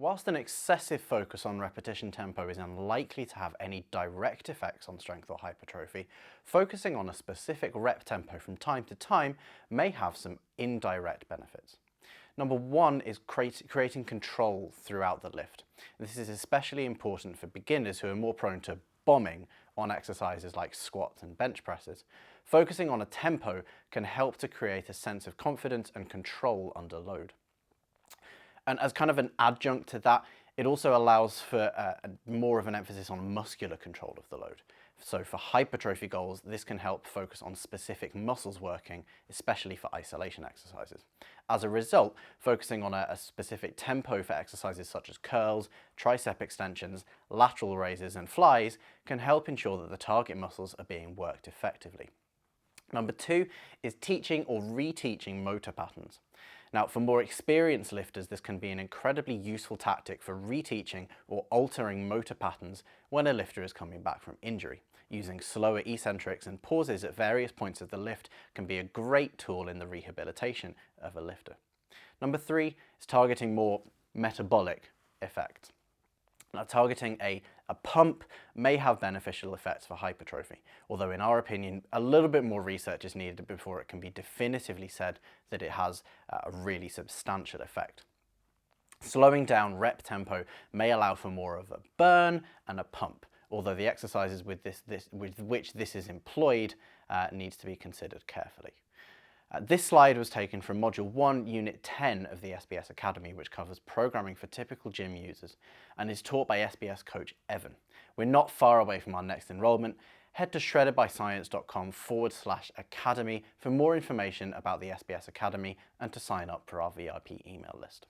Whilst an excessive focus on repetition tempo is unlikely to have any direct effects on strength or hypertrophy, focusing on a specific rep tempo from time to time may have some indirect benefits. Number one is creating control throughout the lift. This is especially important for beginners who are more prone to bombing on exercises like squats and bench presses. Focusing on a tempo can help to create a sense of confidence and control under load. And as kind of an adjunct to that, it also allows for more of an emphasis on muscular control of the load. So for hypertrophy goals, this can help focus on specific muscles working, especially for isolation exercises. As a result, focusing on a specific tempo for exercises such as curls, tricep extensions, lateral raises, and flies can help ensure that the target muscles are being worked effectively. Number two is teaching or reteaching motor patterns. Now, for more experienced lifters, this can be an incredibly useful tactic for reteaching or altering motor patterns when a lifter is coming back from injury. Using slower eccentrics and pauses at various points of the lift can be a great tool in the rehabilitation of a lifter. Number three is targeting more metabolic effects. Now, targeting a pump may have beneficial effects for hypertrophy, although in our opinion, a little bit more research is needed before it can be definitively said that it has a really substantial effect. Slowing down rep tempo may allow for more of a burn and a pump, although the exercises with which this is employed needs to be considered carefully. This slide was taken from Module 1, Unit 10 of the SBS Academy, which covers programming for typical gym users and is taught by SBS coach Evan. We're not far away from our next enrolment. Head to shreddedbyscience.com/academy for more information about the SBS Academy and to sign up for our VIP email list.